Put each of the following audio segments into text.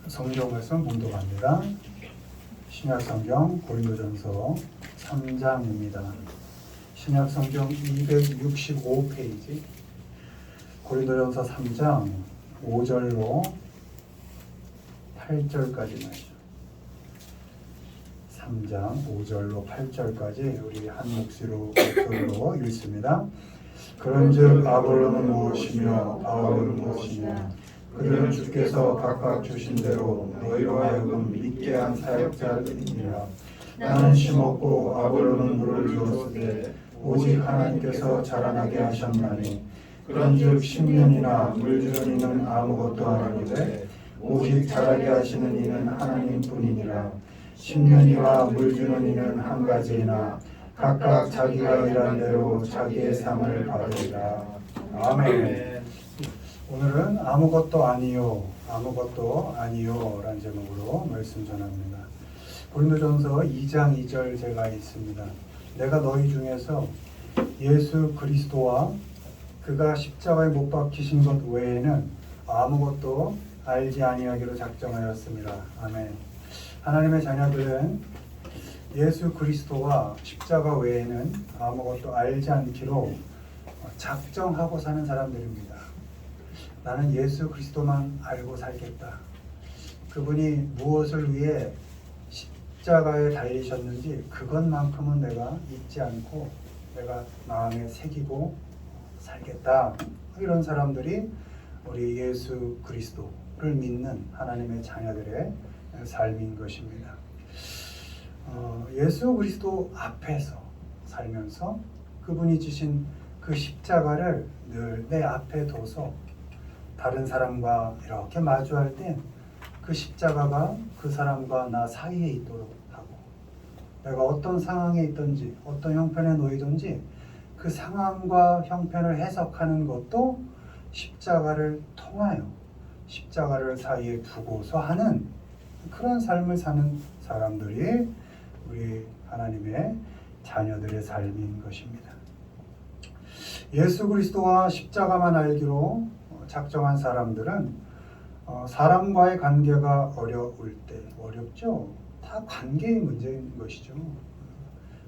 성경 말씀 봉독합니다. 신약성경 고린도전서 3장입니다. 신약성경 265페이지 고린도전서 3장 5절로 8절까지만이죠. 3장 5절로 8절까지 우리 한 목소리로 읽습니다. 그런즉 아볼로는 무엇이며 바울은 무엇이냐? 그들은 주께서 각각 주신 대로 너희로 하여금 믿게 한 사역자들이니라. 나는 심었고 아볼로는 물을 주었으되 오직 하나님께서 자라나게 하셨나니 그런즉 심는이나 물 주는 이는 아무것도 아니되 오직 자라게 하시는 이는 하나님뿐이니라. 심는 이와 물 주는 이는 한 가지이나 각각 자기가 일한 대로 자기의 상을 받으리라. 아멘. 오늘은 아무것도 아니요 라는 제목으로 말씀 전합니다. 고린도전서 2장 2절 제가 있습니다. 내가 너희 중에서 예수 그리스도와 그가 십자가에 못 박히신 것 외에는 아무것도 알지 아니하기로 작정하였습니다. 아멘. 하나님의 자녀들은 예수 그리스도와 십자가 외에는 아무것도 알지 않기로 작정하고 사는 사람들입니다. 나는 예수 그리스도만 알고 살겠다. 그분이 무엇을 위해 십자가에 달리셨는지 그것만큼은 내가 잊지 않고 내가 마음에 새기고 살겠다. 이런 사람들이 우리 예수 그리스도를 믿는 하나님의 자녀들의 삶인 것입니다. 예수 그리스도 앞에서 살면서 그분이 주신 그 십자가를 늘 내 앞에 둬서 다른 사람과 이렇게 마주할 때 그 십자가가 그 사람과 나 사이에 있도록 하고, 내가 어떤 상황에 있든지 어떤 형편에 놓이든지 그 상황과 형편을 해석하는 것도 십자가를 통하여 십자가를 사이에 두고서 하는 그런 삶을 사는 사람들이 우리 하나님의 자녀들의 삶인 것입니다. 예수 그리스도와 십자가만 알기로 작정한 사람들은 사람과의 관계가 어려울 때, 어렵죠? 다 관계의 문제인 것이죠.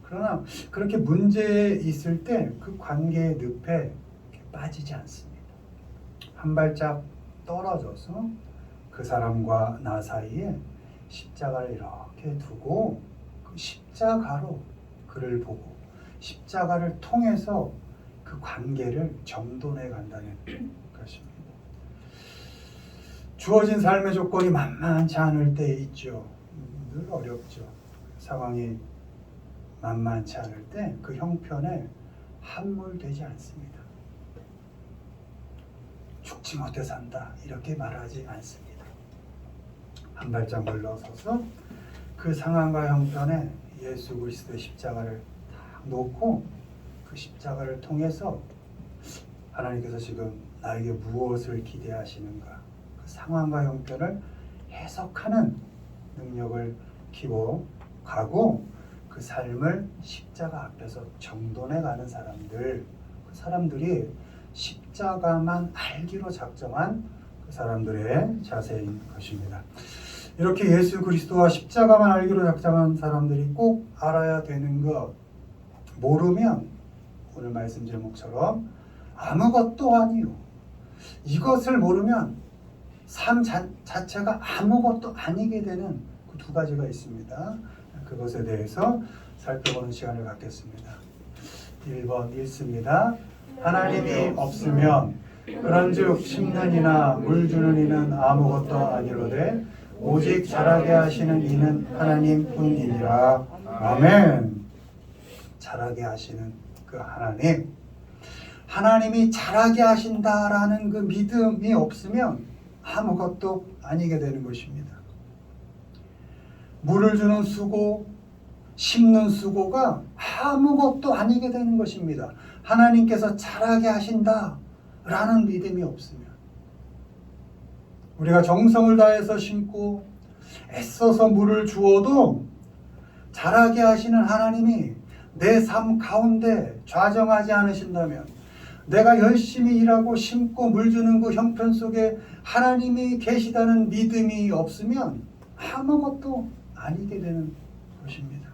그러나 그렇게 문제 있을 때 그 관계의 늪에 빠지지 않습니다. 한 발짝 떨어져서 그 사람과 나 사이에 십자가를 이렇게 두고 그 십자가로 그를 보고 십자가를 통해서 그 관계를 정돈해 간다는 것입니다. 주어진 삶의 조건이 만만치 않을 때 있죠. 늘 어렵죠. 상황이 만만치 않을 때 그 형편에 함몰되지 않습니다. 죽지 못해 산다 이렇게 말하지 않습니다. 한 발짝 물러서서 그 상황과 형편에 예수 그리스도의 십자가를 딱 놓고 그 십자가를 통해서 하나님께서 지금 나에게 무엇을 기대하시는가, 그 상황과 형편을 해석하는 능력을 키워가고 그 삶을 십자가 앞에서 정돈해가는 사람들, 그 사람들이 십자가만 알기로 작정한 그 사람들의 자세인 것입니다. 이렇게 예수 그리스도와 십자가만 알기로 작정한 사람들이 꼭 알아야 되는 것, 모르면 오늘 말씀 제목처럼 아무것도 아니요. 이것을 모르면 삶 자체가 아무것도 아니게 되는 그 두 가지가 있습니다. 그것에 대해서 살펴보는 시간을 갖겠습니다. 1번 읽습니다. 하나님이 없으면 그런즉 심는 이나 물 주는 이는 아무것도 아니로되 오직 자라게 하시는 이는 하나님뿐이니라. 아멘. 자라게 하시는 그 하나님, 하나님이 자라게 하신다라는 그 믿음이 없으면 아무것도 아니게 되는 것입니다. 물을 주는 수고, 심는 수고가 아무것도 아니게 되는 것입니다. 하나님께서 자라게 하신다라는 믿음이 없으면, 우리가 정성을 다해서 심고 애써서 물을 주어도 자라게 하시는 하나님이 내 삶 가운데 좌정하지 않으신다면, 내가 열심히 일하고 심고 물 주는 그 형편 속에 하나님이 계시다는 믿음이 없으면 아무것도 아니게 되는 것입니다.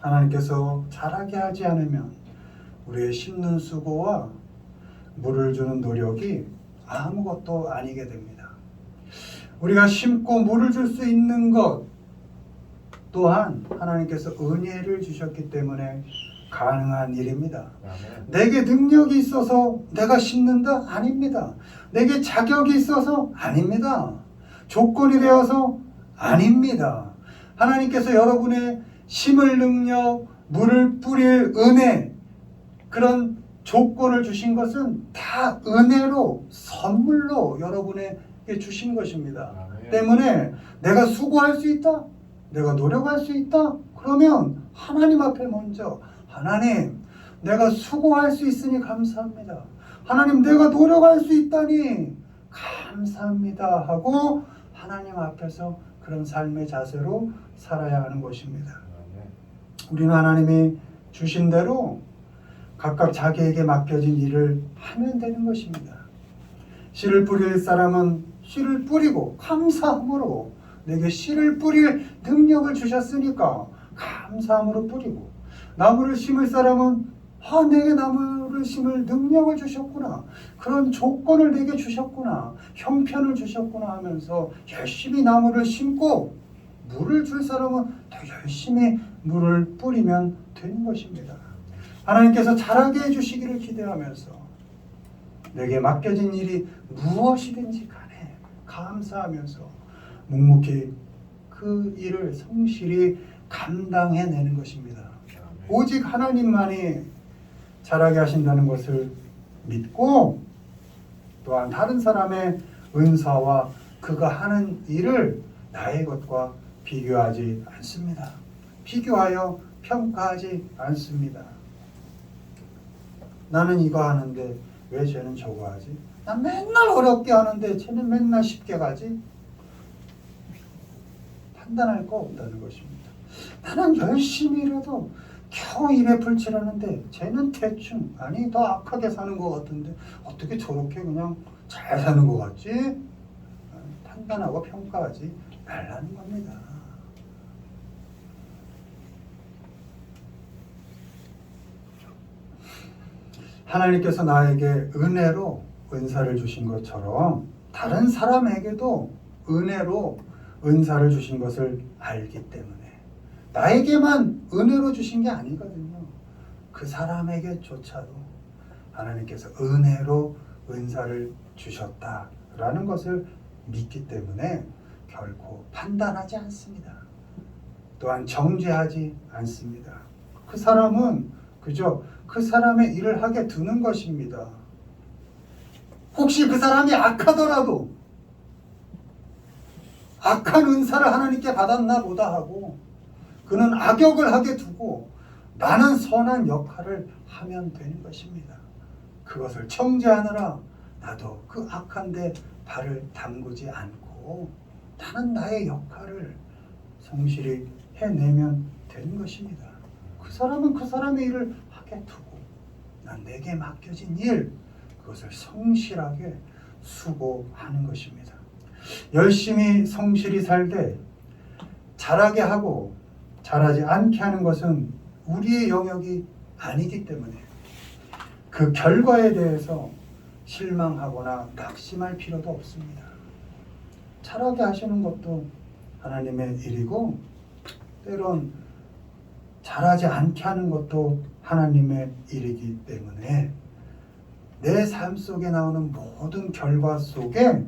하나님께서 자라게 하지 않으면 우리의 심는 수고와 물을 주는 노력이 아무것도 아니게 됩니다. 우리가 심고 물을 줄 수 있는 것 또한 하나님께서 은혜를 주셨기 때문에 가능한 일입니다. 내게 능력이 있어서 내가 심는다? 아닙니다. 내게 자격이 있어서? 아닙니다. 조건이 되어서? 아닙니다. 하나님께서 여러분의 심을 능력, 물을 뿌릴 은혜, 그런 조건을 주신 것은 다 은혜로, 선물로 여러분에게 주신 것입니다. 때문에 내가 수고할 수 있다? 내가 노력할 수 있다? 그러면 하나님 앞에 먼저, 하나님, 내가 수고할 수 있으니 감사합니다. 하나님, 내가 노력할 수 있다니 감사합니다 하고 하나님 앞에서 그런 삶의 자세로 살아야 하는 것입니다. 우리는 하나님이 주신 대로 각각 자기에게 맡겨진 일을 하면 되는 것입니다. 씨를 뿌릴 사람은 씨를 뿌리고 감사함으로, 내게 씨를 뿌릴 능력을 주셨으니까 감사함으로 뿌리고, 나무를 심을 사람은 내게 나무를 심을 능력을 주셨구나, 그런 조건을 내게 주셨구나, 형편을 주셨구나 하면서 열심히 나무를 심고, 물을 줄 사람은 더 열심히 물을 뿌리면 되는 것입니다. 하나님께서 잘하게 해주시기를 기대하면서 내게 맡겨진 일이 무엇이든지 간에 감사하면서 묵묵히 그 일을 성실히 감당해내는 것입니다. 오직 하나님만이 잘하게 하신다는 것을 믿고, 또한 다른 사람의 은사와 그가 하는 일을 나의 것과 비교하지 않습니다. 비교하여 평가하지 않습니다. 나는 이거 하는데 왜 쟤는 저거 하지? 난 맨날 어렵게 하는데 쟤는 맨날 쉽게 가지? 판단할 거 없다는 것입니다. 나는 열심히 일해도 겨우 입에 풀칠하는데 쟤는 대충, 아니 더 악하게 사는 것 같은데 어떻게 저렇게 그냥 잘 사는 것 같지? 판단하고 평가하지 말라는 겁니다. 하나님께서 나에게 은혜로 은사를 주신 것처럼 다른 사람에게도 은혜로 은사를 주신 것을 알기 때문에, 나에게만 은혜로 주신 게 아니거든요. 그 사람에게조차도 하나님께서 은혜로 은사를 주셨다라는 것을 믿기 때문에 결코 판단하지 않습니다. 또한 정죄하지 않습니다. 그 사람은 그저 그 사람의 일을 하게 두는 것입니다. 혹시 그 사람이 악하더라도 악한 은사를 하나님께 받았나 보다 하고 그는 악역을 하게 두고 나는 선한 역할을 하면 되는 것입니다. 그것을 정죄하느라 나도 그 악한 데 발을 담그지 않고 나는 나의 역할을 성실히 해내면 되는 것입니다. 그 사람은 그 사람의 일을 하게 두고 난 내게 맡겨진 일, 그것을 성실하게 수고하는 것입니다. 열심히 성실히 살되 잘하게 하고 잘하지 않게 하는 것은 우리의 영역이 아니기 때문에 그 결과에 대해서 실망하거나 낙심할 필요도 없습니다. 잘하게 하시는 것도 하나님의 일이고, 때론 잘하지 않게 하는 것도 하나님의 일이기 때문에 내 삶 속에 나오는 모든 결과 속에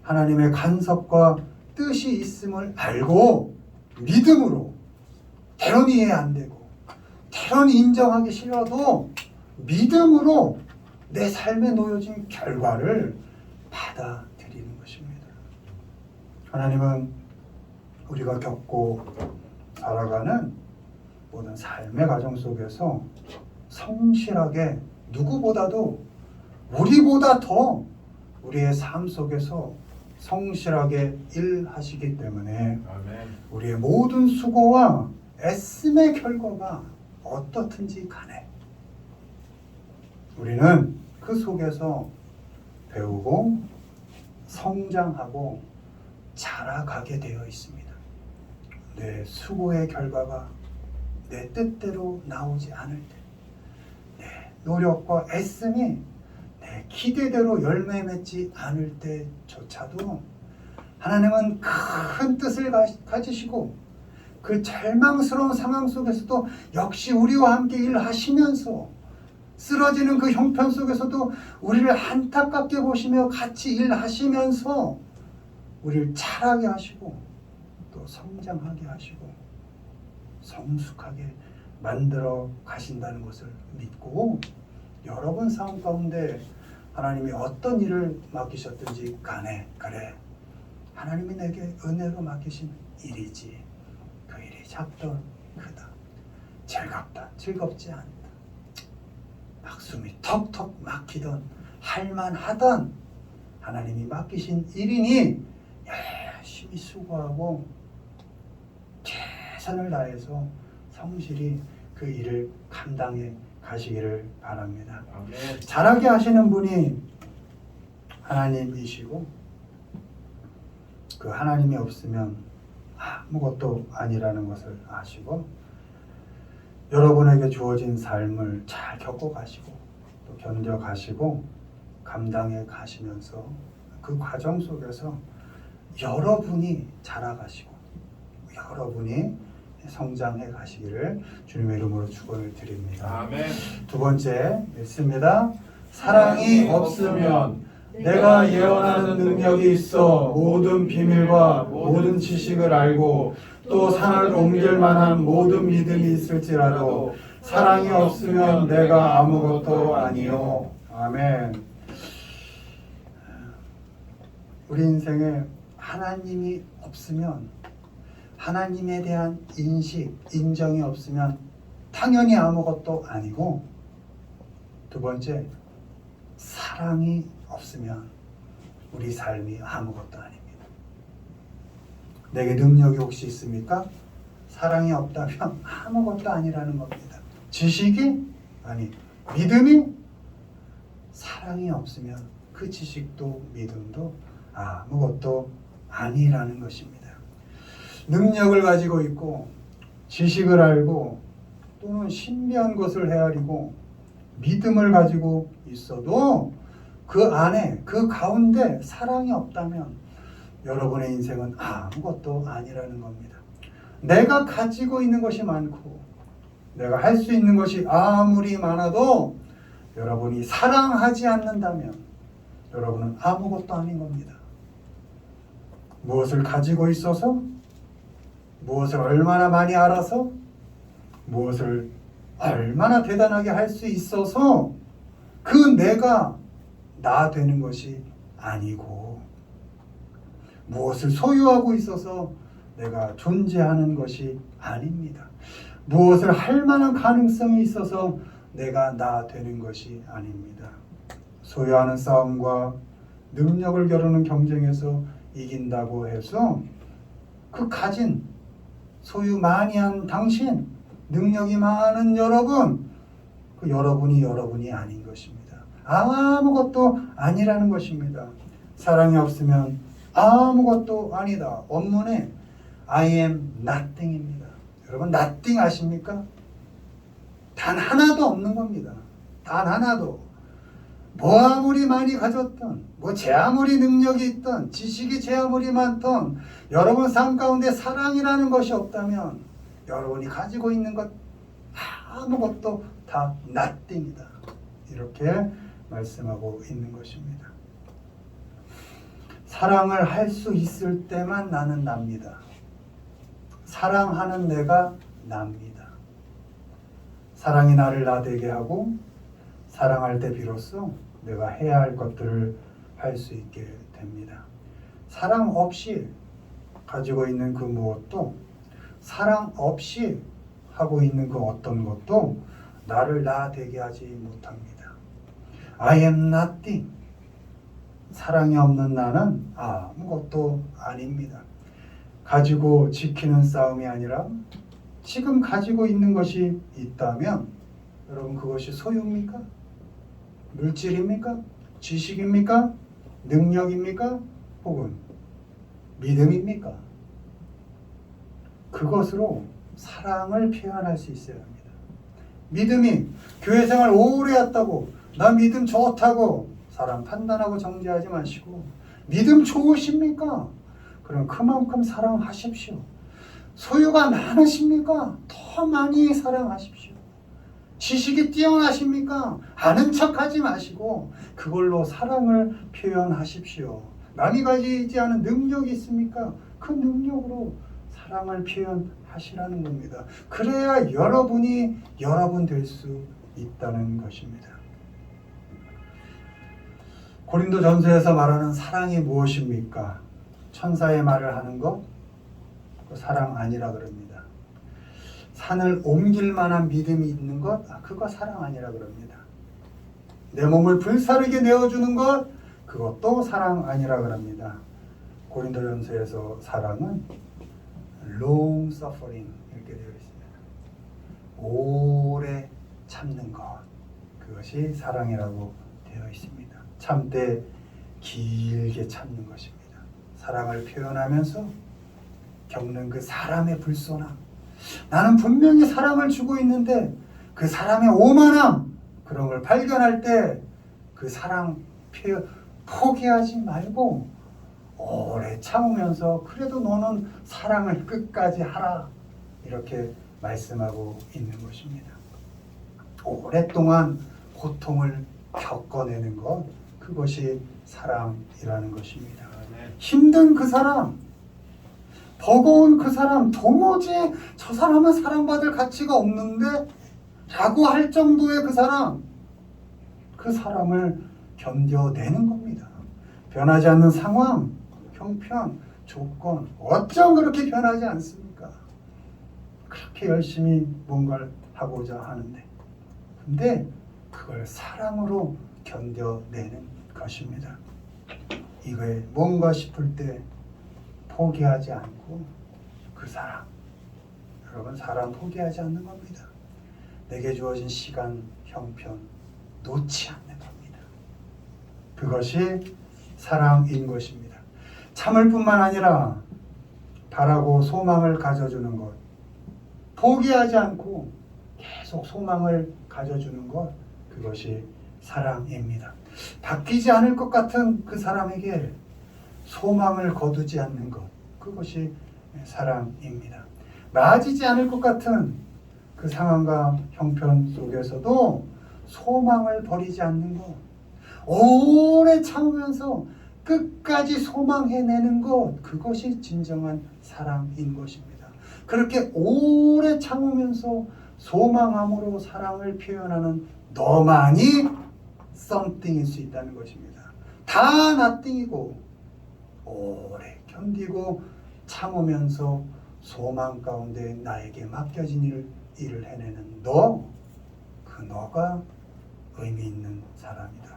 하나님의 간섭과 뜻이 있음을 알고 믿음으로, 때론 이해 안 되고 때론 인정하기 싫어도 믿음으로 내 삶에 놓여진 결과를 받아들이는 것입니다. 하나님은 우리가 겪고 살아가는 모든 삶의 과정 속에서 성실하게, 누구보다도 우리보다 더 우리의 삶 속에서 성실하게 일하시기 때문에 우리의 모든 수고와 애씀의 결과가 어떻든지 간에 우리는 그 속에서 배우고 성장하고 자라가게 되어 있습니다. 내 수고의 결과가 내 뜻대로 나오지 않을 때, 내 노력과 애씀이 내 기대대로 열매 맺지 않을 때조차도 하나님은 큰 뜻을 가지시고 그 절망스러운 상황 속에서도 역시 우리와 함께 일하시면서 쓰러지는 그 형편 속에서도 우리를 안타깝게 보시며 같이 일하시면서 우리를 자라게 하시고 또 성장하게 하시고 성숙하게 만들어 가신다는 것을 믿고 여러분 삶 가운데 하나님이 어떤 일을 맡기셨든지 간에 그래 하나님이 내게 은혜로 맡기신 일이지 그 일이 작든 크다 즐겁다 즐겁지 않다 막 숨이 턱턱 막히던 할만하던 하나님이 맡기신 일이니 열심히 수고하고 최선을 다해서 성실히 그 일을 감당해 가시기를 바랍니다. 아멘. 잘하게 하시는 분이 하나님이시고 그 하나님이 없으면 아무것도 아니라는 것을 아시고 여러분에게 주어진 삶을 잘 겪어가시고 또 견뎌가시고 감당해 가시면서 그 과정 속에서 여러분이 자라가시고 여러분이 성장해 가시기를 주님의 이름으로 축원을 드립니다. 아멘. 두 번째 읽습니다. 사랑이 없으면 내가 예언하는 능력이 있어 모든 비밀과 모든 지식을 알고 또 산을 옮길 만한 모든 믿음이 있을지라도 사랑이 없으면 내가 아무것도 아니요. 아멘. 우리 인생에 하나님이 없으면 하나님에 대한 인식, 인정이 없으면 당연히 아무것도 아니고 두 번째, 사랑이 없으면 우리 삶이 아무것도 아닙니다. 내게 능력이 혹시 있습니까? 사랑이 없다면 아무것도 아니라는 겁니다. 지식이? 아니, 믿음이? 사랑이 없으면 그 지식도 믿음도 아무것도 아니라는 것입니다. 능력을 가지고 있고 지식을 알고 또는 신비한 것을 헤아리고 믿음을 가지고 있어도 그 안에 그 가운데 사랑이 없다면 여러분의 인생은 아무것도 아니라는 겁니다. 내가 가지고 있는 것이 많고 내가 할 수 있는 것이 아무리 많아도 여러분이 사랑하지 않는다면 여러분은 아무것도 아닌 겁니다. 무엇을 가지고 있어서 무엇을 얼마나 많이 알아서 무엇을 얼마나 대단하게 할 수 있어서 그 내가 나 되는 것이 아니고 무엇을 소유하고 있어서 내가 존재하는 것이 아닙니다. 무엇을 할 만한 가능성이 있어서 내가 나 되는 것이 아닙니다. 소유하는 싸움과 능력을 겨루는 경쟁에서 이긴다고 해서 그 가진 소유 많이 한 당신, 능력이 많은 여러분, 그 여러분이 아닌 것입니다. 아무것도 아니라는 것입니다. 사랑이 없으면 아무것도 아니다. 원문에 I am nothing입니다. 여러분 nothing 아십니까? 단 하나도 없는 겁니다. 단 하나도. 뭐 아무리 많이 가졌던, 뭐 제 아무리 능력이 있던, 지식이 제 아무리 많던 여러분 삶 가운데 사랑이라는 것이 없다면 여러분이 가지고 있는 것 아무것도 다 nothing이다. 이렇게 말씀하고 있는 것입니다. 사랑을 할 수 있을 때만 나는 납니다. 사랑하는 내가 납니다. 사랑이 나를 나되게 하고 사랑할 때 비로소 내가 해야 할 것들을 할 수 있게 됩니다. 사랑 없이 가지고 있는 그 무엇도 사랑 없이 하고 있는 그 어떤 것도 나를 나 되게 하지 못합니다. I am nothing. 사랑이 없는 나는 아무것도 아닙니다. 가지고 지키는 싸움이 아니라 지금 가지고 있는 것이 있다면 여러분 그것이 소유입니까? 물질입니까? 지식입니까? 능력입니까? 혹은 믿음입니까? 그것으로 사랑을 표현할 수 있어야 합니다. 믿음이 교회 생활 오래 했다고 나 믿음 좋다고 사람 판단하고 정죄하지 마시고 믿음 좋으십니까? 그럼 그만큼 사랑하십시오. 소유가 많으십니까? 더 많이 사랑하십시오. 지식이 뛰어나십니까? 아는 척하지 마시고 그걸로 사랑을 표현하십시오. 남이 가지지 않은 능력이 있습니까? 그 능력으로 사랑을 표현하시라는 겁니다. 그래야 여러분이 여러분 될 수 있다는 것입니다. 고린도전서에서 말하는 사랑이 무엇입니까? 천사의 말을 하는 것? 그 사랑 아니라 그럽니다. 산을 옮길 만한 믿음이 있는 것? 그거 사랑 아니라 그럽니다. 내 몸을 불사르게 내어주는 것? 그것도 사랑 아니라 그럽니다. 고린도전서에서 사랑은 long suffering 이렇게 되어 있습니다. 오래 참는 것, 그것이 사랑이라고 되어 있습니다. 참되 길게 참는 것입니다. 사랑을 표현하면서 겪는 그 사람의 불손함, 나는 분명히 사랑을 주고 있는데 그 사람의 오만함, 그런 걸 발견할 때 그 사랑 표현 포기하지 말고 오래 참으면서 그래도 너는 사랑을 끝까지 하라, 이렇게 말씀하고 있는 것입니다. 오랫동안 고통을 겪어내는 것, 그것이 사랑이라는 것입니다. 힘든 그 사람, 버거운 그 사람, 도무지 저 사람은 사랑받을 가치가 없는데 라고 할 정도의 그 사람을 견뎌내는 겁니다. 변하지 않는 상황, 형편, 조건, 어쩜 그렇게 변하지 않습니까? 그렇게 열심히 뭔가를 하고자 하는데, 근데 그걸 사랑으로 견뎌내는 것입니다. 이거에 뭔가 싶을 때 포기하지 않고 그 사람, 여러분 사람 포기하지 않는 겁니다. 내게 주어진 시간, 형편 놓지 않는 겁니다. 그것이 사랑인 것입니다. 참을 뿐만 아니라 바라고 소망을 가져주는 것, 포기하지 않고 계속 소망을 가져주는 것, 그것이 사랑입니다. 바뀌지 않을 것 같은 그 사람에게 소망을 거두지 않는 것, 그것이 사랑입니다. 나아지지 않을 것 같은 그 상황과 형편 속에서도 소망을 버리지 않는 것, 오래 참으면서 끝까지 소망해내는 것, 그것이 진정한 사랑인 것입니다. 그렇게 오래 참으면서 소망함으로 사랑을 표현하는 너만이 something일 수 있다는 것입니다. 다 nothing이고 오래 견디고 참으면서 소망 가운데 나에게 맡겨진 일을 해내는 너, 그 너가 의미 있는 사람이다,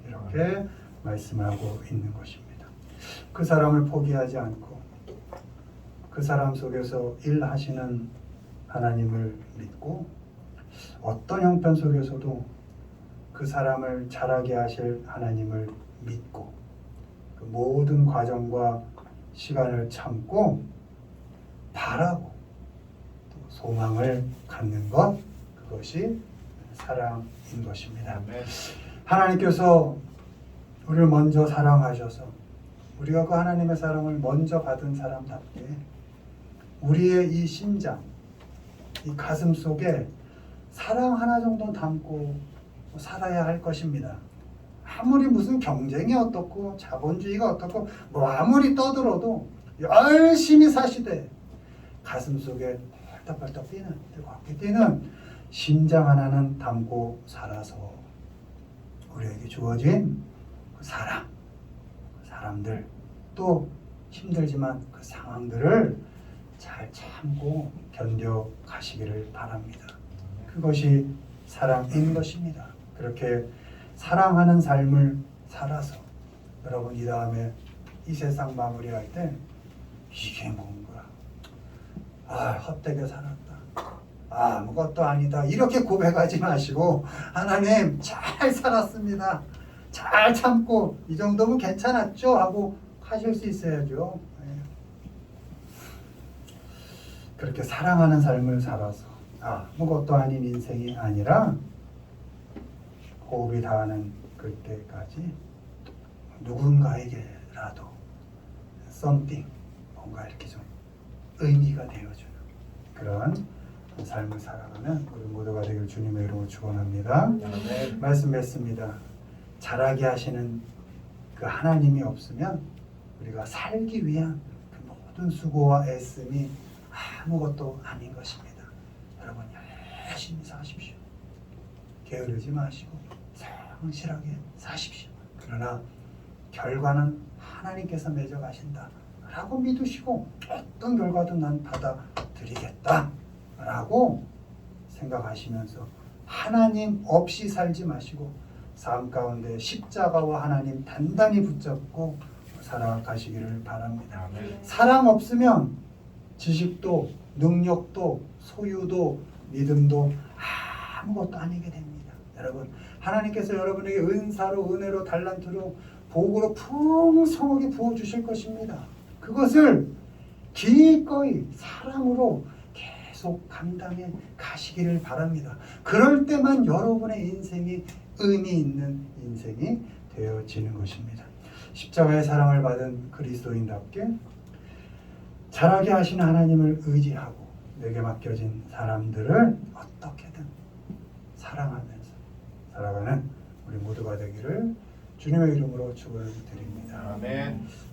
이렇게 말씀하고 있는 것입니다. 그 사람을 포기하지 않고 그 사람 속에서 일하시는 하나님을 믿고 어떤 형편 속에서도 그 사람을 자라게 하실 하나님을 믿고 그 모든 과정과 시간을 참고 바라고 또 소망을 갖는 것, 그것이 사랑인 것입니다. 하나님께서 우리를 먼저 사랑하셔서 우리가 그 하나님의 사랑을 먼저 받은 사람답게 우리의 이 심장, 이 가슴 속에 사랑 하나 정도 담고 살아야 할 것입니다. 아무리 무슨 경쟁이 어떻고 자본주의가 어떻고 뭐 아무리 떠들어도 열심히 사시되 가슴 속에 펄떡펄떡 뛰는, 뜨겁게 뛰는 심장 하나는 담고 살아서 우리에게 주어진 그 사랑, 그 사람들, 또 힘들지만 그 상황들을 잘 참고 견뎌 가시기를 바랍니다. 그것이 사랑인 것입니다. 그렇게 사랑하는 삶을 살아서 여러분 이 다음에 이 세상 마무리할 때 이게 뭔가 헛되게 살았다, 아무것도 아니다 이렇게 고백하지 마시고 하나님 잘 살았습니다. 잘 참고 이 정도면 괜찮았죠? 하고 하실 수 있어야죠. 그렇게 사랑하는 삶을 살아서 아무것도 아닌 인생이 아니라 호흡이 닿는 그때까지 누군가에게라도 something 뭔가 이렇게 좀 의미가 되어주는 그런 삶을 살아가는 우리 모두가 되길 주님의 이름으로 축원합니다. 말씀 맺습니다. 자라게 하시는 그 하나님이 없으면 우리가 살기 위한 그 모든 수고와 애씀이 아무것도 아닌 것입니다. 여러분 열심히 사십시오. 게으르지 마시고 성실하게 사십시오. 그러나 결과는 하나님께서 맺어가신다 라고 믿으시고 어떤 결과도 난 받아들이겠다 라고 생각하시면서 하나님 없이 살지 마시고 삶 가운데 십자가와 하나님 단단히 붙잡고 살아가시기를 바랍니다. 사랑 없으면 지식도 능력도 소유도 믿음도 아무것도 아니게 됩니다. 여러분 하나님께서 여러분에게 은사로 은혜로 달란트로 복으로 풍성하게 부어주실 것입니다. 그것을 기꺼이 사랑으로 계속 감당해 가시기를 바랍니다. 그럴 때만 여러분의 인생이 의미 있는 인생이 되어지는 것입니다. 십자가의 사랑을 받은 그리스도인답게 자라게 하시는 하나님을 의지하고 내게 맡겨진 사람들을 어떻게든 사랑하면서 살아가는 우리 모두가 되기를 주님의 이름으로 축원을 드립니다. 아멘.